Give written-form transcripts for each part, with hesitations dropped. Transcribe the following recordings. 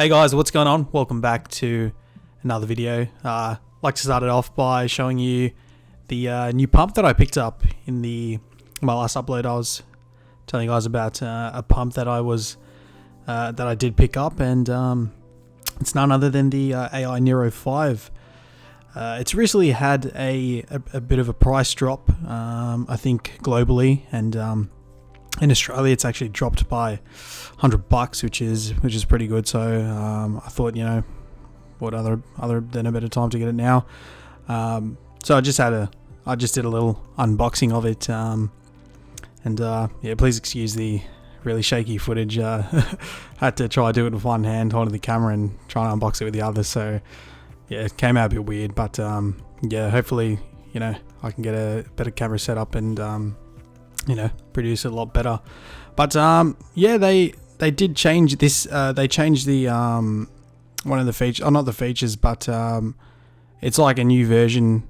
Hey guys, what's going on? Welcome back to another video. I'd like to start it off by showing you the new pump that I picked up in my last upload. I was telling you guys about a pump that I did pick up, and it's none other than the AI Nero 5. It's recently had a bit of a price drop, I think globally, and in Australia it's actually dropped by $100, which is pretty good. So I thought, what other than a better time to get it now. So I just did a little unboxing of it, and yeah, please excuse the really shaky footage. Had to try to do it with one hand holding the camera and trying to unbox it with the other. So yeah, it came out a bit weird, but yeah, hopefully I can get a better camera setup and produce it a lot better. But yeah, they did change this. They changed the one of the features, not the features, but it's like a new version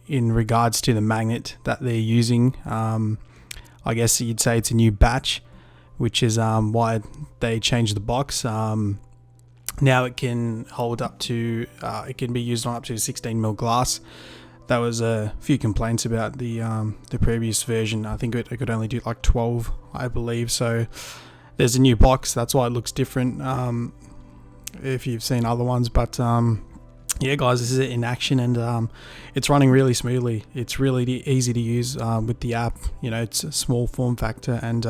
in regards to the magnet that they're using. I guess you'd say it's a new batch, which is why they changed the box. Now it can hold up to, it can be used on up to 16mm glass. There was a few complaints about the previous version. I think it could only do like 12, I believe. So there's a new box. That's why it looks different. If you've seen other ones, but yeah, guys, this is it in action, and it's running really smoothly. It's really easy to use with the app. It's a small form factor, and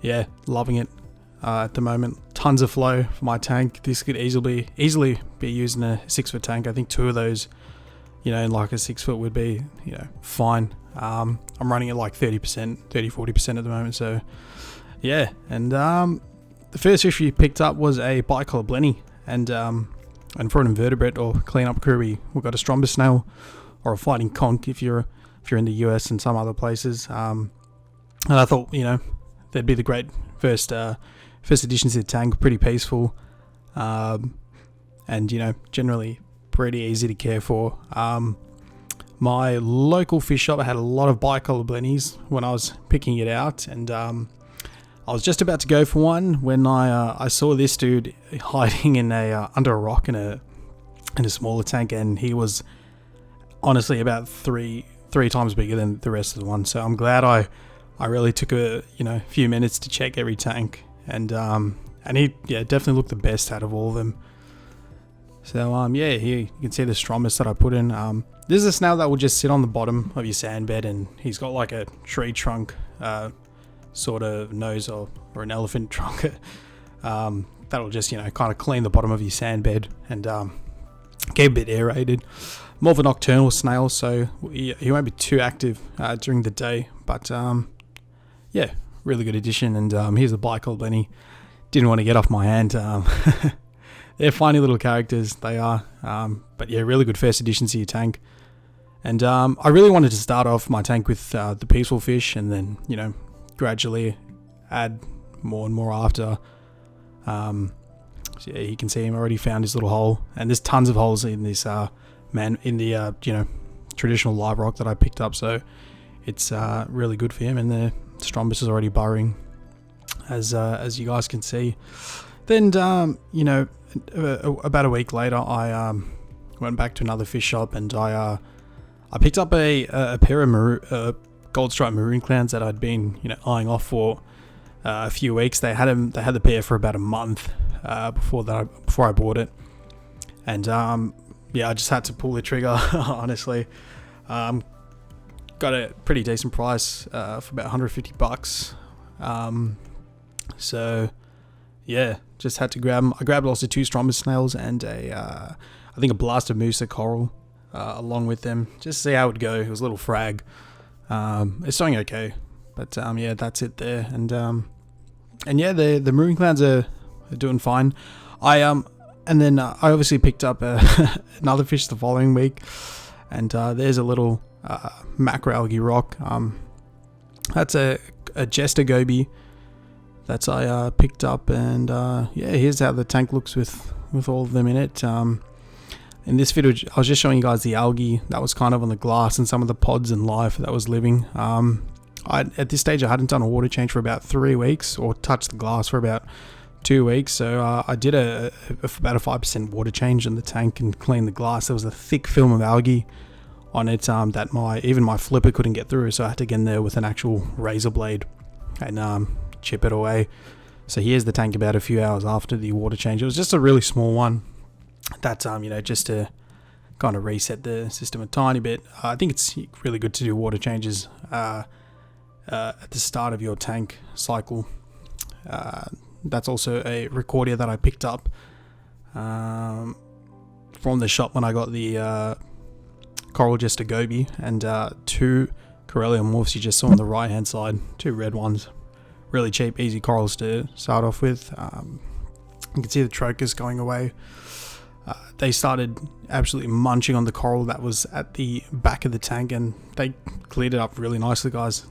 yeah, loving it at the moment. Tons of flow for my tank. This could easily be used in a 6-foot tank. I think two of those, in like a 6-foot would be, fine. I'm running at like 30-40% at the moment. So yeah, and the first fish we picked up was a bicolor blenny, and for an invertebrate or cleanup crew, we got a strombus snail or a fighting conch if you're in the US and some other places. And I thought they'd be the great first additions to the tank. Pretty peaceful, and generally pretty easy to care for. My local fish shop had a lot of bicolor blennies when I was picking it out, and I was just about to go for one when I saw this dude hiding in under a rock in a smaller tank, and he was honestly about three times bigger than the rest of the ones. So I'm glad I really took a few minutes to check every tank, and he definitely looked the best out of all of them. So yeah, here you can see the strombus that I put in. This is a snail that will just sit on the bottom of your sand bed, and he's got like a tree trunk sort of nose or an elephant trunk that'll just kind of clean the bottom of your sand bed and keep a bit aerated. More of a nocturnal snail, so he won't be too active during the day, but yeah, really good addition. And here's the bicolor blenny. Didn't want to get off my hand. They're funny little characters, they are, but yeah, really good first addition to your tank. And I really wanted to start off my tank with the peaceful fish, and then gradually add more and more after. So yeah, you can see him already found his little hole, and there's tons of holes in this traditional live rock that I picked up, so it's really good for him. And the strombus is already burrowing, as you guys can see. Then about a week later, I went back to another fish shop, and I picked up a pair of gold stripe maroon clowns that I'd been eyeing off for a few weeks. They had the pair for about a month before I bought it, and yeah, I just had to pull the trigger. Honestly, got a pretty decent price for about $150. So yeah, just had to grab them. I grabbed also 2 strombus snails and I think a blasted moose coral along with them, just to see how it would go. It was a little frag. It's doing okay, but yeah, that's it there. And yeah, the maroon clowns are doing fine. And then I obviously picked up another fish the following week, and there's a little macroalgae rock. That's a jester goby that I picked up, and yeah, here's how the tank looks with all of them in it. In this video, I was just showing you guys the algae that was kind of on the glass and some of the pods and life that was living. At this stage, I hadn't done a water change for about 3 weeks, or touched the glass for about 2 weeks. So I did about a 5% water change in the tank and cleaned the glass. There was a thick film of algae on it that even my flipper couldn't get through, so I had to get in there with an actual razor blade and chip it away. So here's the tank about a few hours after the water change. It was just a really small one. That's just to kind of reset the system a tiny bit. I think it's really good to do water changes at the start of your tank cycle. That's also a recorder that I picked up from the shop when I got the Coral Jester Goby, and 2 Corellia morphs you just saw on the right hand side, 2 red ones. Really cheap, easy corals to start off with. You can see the trochus going away. They started absolutely munching on the coral that was at the back of the tank, and they cleared it up really nicely, guys.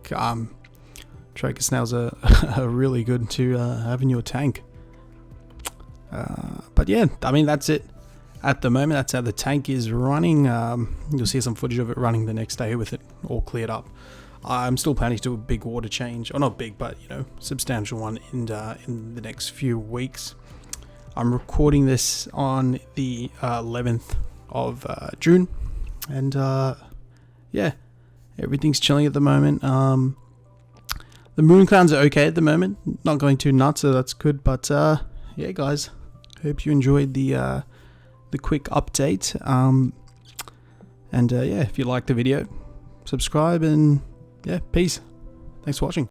Trochus snails are really good to have in your tank. But yeah, I mean, that's it at the moment. That's how the tank is running. You'll see some footage of it running the next day with it all cleared up. I'm still planning to do a big water change, or not big, but substantial one in the next few weeks. I'm recording this on the 11th of June, and yeah, everything's chilling at the moment. The Maroon Clowns are okay at the moment, not going too nuts, so that's good. But yeah, guys, hope you enjoyed the quick update. And yeah, if you liked the video, subscribe, and yeah, peace. Thanks for watching.